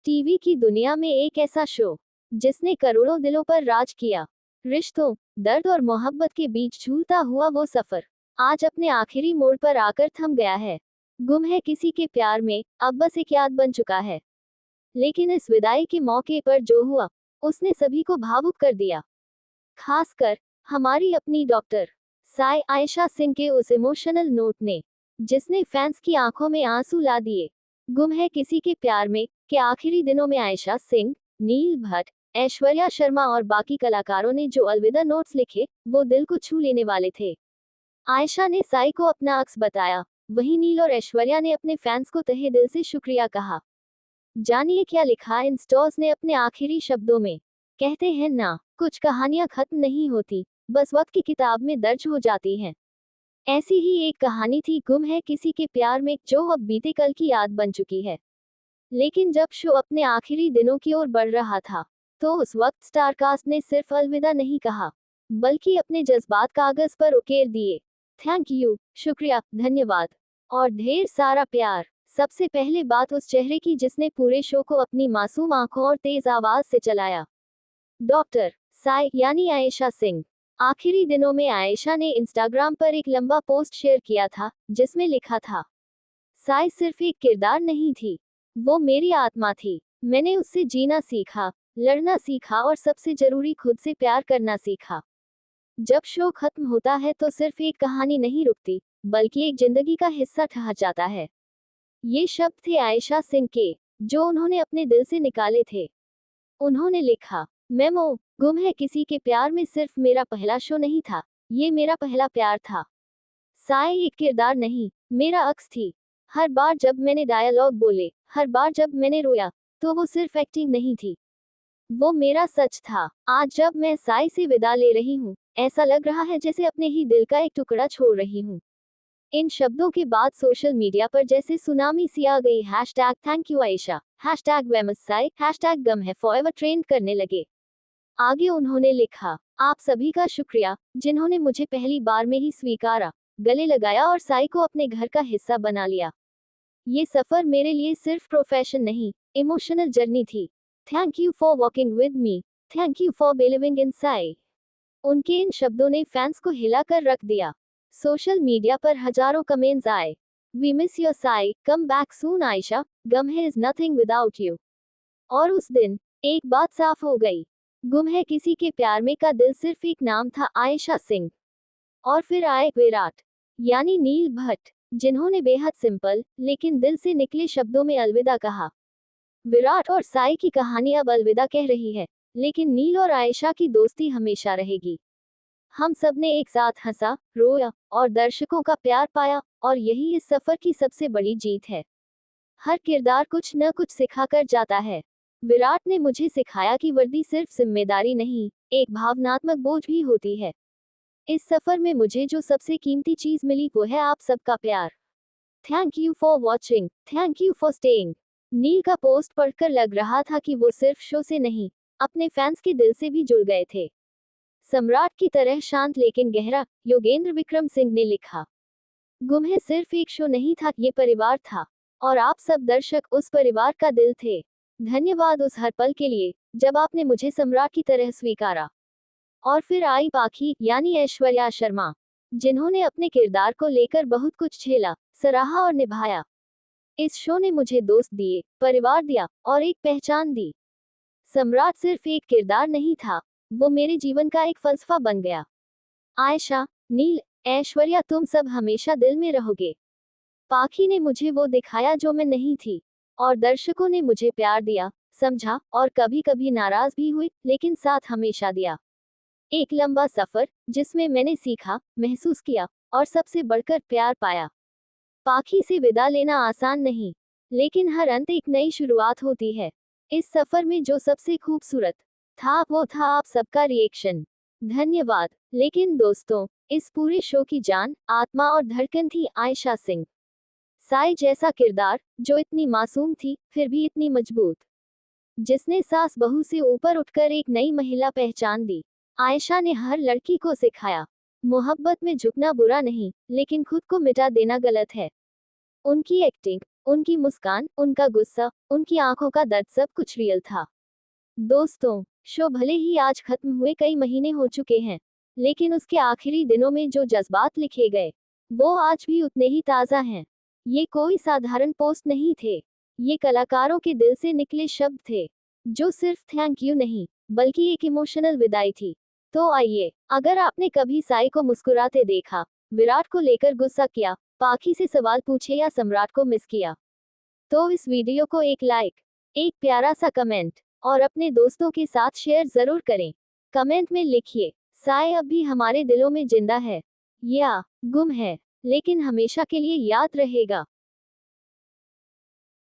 TV की दुनिया में एक ऐसा शो जिसने करोड़ों दिलों पर राज किया। रिश्तों, दर्द और मोहब्बत के बीच झूलता हुआ वो सफर आज अपने आखिरी मोड़ पर आकर थम गया है। गुम है किसी के प्यार में अब बस एक याद बन चुका है। लेकिन इस विदाई के मौके पर जो हुआ उसने सभी को भावुक कर दिया, खासकर हमारी अपनी डॉक्टर साई आयशा सिंह के उस इमोशनल नोट ने, जिसने फैंस की आंखों में आंसू ला दिए। गुम है किसी के प्यार में के आखिरी दिनों में आयशा सिंह, नील भट्ट, ऐश्वर्या शर्मा और बाकी कलाकारों ने जो अलविदा नोट्स लिखे वो दिल को छू लेने वाले थे। आयशा ने साई को अपना अक्स बताया, वहीं नील और ऐश्वर्या ने अपने फैंस को तहे दिल से शुक्रिया कहा। जानिए क्या लिखा इन स्टोर्स ने अपने आखिरी शब्दों में। कहते हैं ना, कुछ कहानियां खत्म नहीं होती, बस वक्त की किताब में दर्ज हो जाती हैं। ऐसी ही एक कहानी थी गुम है किसी के प्यार में, जो अब बीते कल की याद बन चुकी है। लेकिन जब शो अपने आखिरी दिनों की ओर बढ़ रहा था, तो उस वक्त स्टारकास्ट ने सिर्फ अलविदा नहीं कहा, बल्कि अपने जज्बात कागज पर उकेर दिए। थैंक यू, शुक्रिया, धन्यवाद और ढेर सारा प्यार। सबसे पहले बात उस चेहरे की जिसने पूरे शो को अपनी मासूम आंखों और तेज आवाज से चलाया। डॉक्टर साई यानी आयशा सिंह। आखिरी दिनों में आयशा ने इंस्टाग्राम पर एक लंबा पोस्ट शेयर किया था, जिसमें लिखा था, साई सिर्फ एक किरदार नहीं थी, वो मेरी आत्मा थी। मैंने उससे जीना सीखा, लड़ना सीखा और सबसे जरूरी खुद से प्यार करना सीखा। जब शो खत्म होता है तो सिर्फ एक कहानी नहीं रुकती, बल्कि एक जिंदगी का हिस्सा ठहर जाता है। ये शब्द थे आयशा सिंह के, जो उन्होंने अपने दिल से निकाले थे। उन्होंने लिखा, मेमो, गुम है किसी के प्यार में सिर्फ मेरा पहला शो नहीं था, ये मेरा पहला प्यार था। साई एक किरदार नहीं, मेरा अक्स थी। हर बार जब मैंने डायलॉग बोले, हर बार जब मैंने रोया, तो वो सिर्फ एक्टिंग नहीं थी, वो मेरा सच था। आज जब मैं साई से विदा ले रही हूँ, ऐसा लग रहा है जैसे अपने ही दिल का एक टुकड़ा छोड़ रही हूँ। इन शब्दों के बाद सोशल मीडिया पर जैसे सुनामी सी आ गई। Hashtag thank you Ayesha, hashtag वेमस साई, हैशटैग गम है फॉरएवर ट्रेंड करने लगे। आगे उन्होंने लिखा, आप सभी का शुक्रिया, जिन्होंने मुझे पहली बार में ही स्वीकारा, गले लगाया और साई को अपने घर का हिस्सा बना लिया। ये सफर मेरे लिए सिर्फ प्रोफेशन नहीं, इमोशनल जर्नी थी। Thank you for walking with me, thank you for believing in Sai. उनके इन शब्दों ने फैंस को हिलाकर रख दिया। सोशल मीडिया पर हजारों कमेंट्स आए, we miss your Sai, come back soon Ayesha, गम है इज नथिंग विदाउट यू। और उस दिन एक बात साफ हो गई, गुम है किसी के प्यार में का दिल सिर्फ एक नाम था, आयशा सिंह। और फिर आए विराट यानी नील भट्ट, जिन्होंने बेहद सिंपल लेकिन दिल से निकले शब्दों में अलविदा कहा। विराट और साई की कहानी अब अलविदा कह रही है, लेकिन नील और आयशा की दोस्ती हमेशा रहेगी। हम सब ने एक साथ हंसा, रोया और दर्शकों का प्यार पाया, और यही इस सफर की सबसे बड़ी जीत है। हर किरदार कुछ न कुछ सिखाकर जाता है। विराट ने मुझे सिखाया कि वर्दी सिर्फ जिम्मेदारी नहीं, एक भावनात्मक बोझ भी होती है। इस सफर में मुझे जो सबसे कीमती चीज मिली वो है आप सबका प्यार। Thank you for watching, thank you for staying. Neel का पोस्ट पढ़कर लग रहा था कि वो सिर्फ शो से नहीं, अपने फैंस के दिल से भी जुड़ गए थे। सम्राट की तरह शांत लेकिन गहरा, योगेंद्र विक्रम सिंह ने लिखा, गुम है सिर्फ एक शो नहीं था, ये परिवार था, और आप सब दर्शक उस परिवार का दिल थे। धन्यवाद उस हर पल के लिए, जब आपने मुझे सम्राट की तरह स्वीकारा। और फिर आई पाखी यानी ऐश्वर्या शर्मा, जिन्होंने अपने किरदार को लेकर बहुत कुछ झेला, सराहा और निभाया। इस शो ने मुझे दोस्त दिए, परिवार दिया और एक पहचान दी। सम्राट सिर्फ एक किरदार नहीं था, वो मेरे जीवन का एक फलसफा बन गया। आयशा, नील, ऐश्वर्या, तुम सब हमेशा दिल में रहोगे। पाखी ने मुझे वो दिखाया जो मैं नहीं थी, और दर्शकों ने मुझे प्यार दिया, समझा और कभी कभी नाराज भी हुए, लेकिन साथ हमेशा दिया। एक लंबा सफर जिसमें मैंने सीखा, महसूस किया और सबसे बढ़कर प्यार पाया। पाखी से विदा लेना आसान नहीं, लेकिन हर अंत एक नई शुरुआत होती है। इस सफर में जो सबसे खूबसूरत था वो था आप सबका रिएक्शन। धन्यवाद। लेकिन दोस्तों, इस पूरे शो की जान, आत्मा और धड़कन थी आयशा सिंह। साई जैसा किरदार, जो इतनी मासूम थी फिर भी इतनी मजबूत, जिसने सास बहू से ऊपर उठकर एक नई महिला पहचान दी। आयशा ने हर लड़की को सिखाया, मोहब्बत में झुकना बुरा नहीं, लेकिन खुद को मिटा देना गलत है। उनकी एक्टिंग, उनकी मुस्कान, उनका गुस्सा, उनकी आंखों का दर्द, सब कुछ रियल था। दोस्तों, शो भले ही आज खत्म हुए कई महीने हो चुके हैं, लेकिन उसके आखिरी दिनों में जो जज्बात लिखे गए, वो आज भी उतने ही ताज़ा हैं। ये कोई साधारण पोस्ट नहीं थे। ये कलाकारों के दिल से निकले शब्द थे, जो सिर्फ थैंक यू नहीं, बल्कि एक इमोशनल विदाई थी। तो आइए, अगर आपने कभी साई को मुस्कुराते देखा, विराट को लेकर गुस्सा किया, पाखी से सवाल पूछे या सम्राट को मिस किया, तो इस वीडियो को एक लाइक, एक प्यारा सा कमेंट और अपने दोस्तों के साथ शेयर जरूर करें। कमेंट में लिखिए, साई अब भी हमारे दिलों में जिंदा है या गुम है, लेकिन हमेशा के लिए याद रहेगा।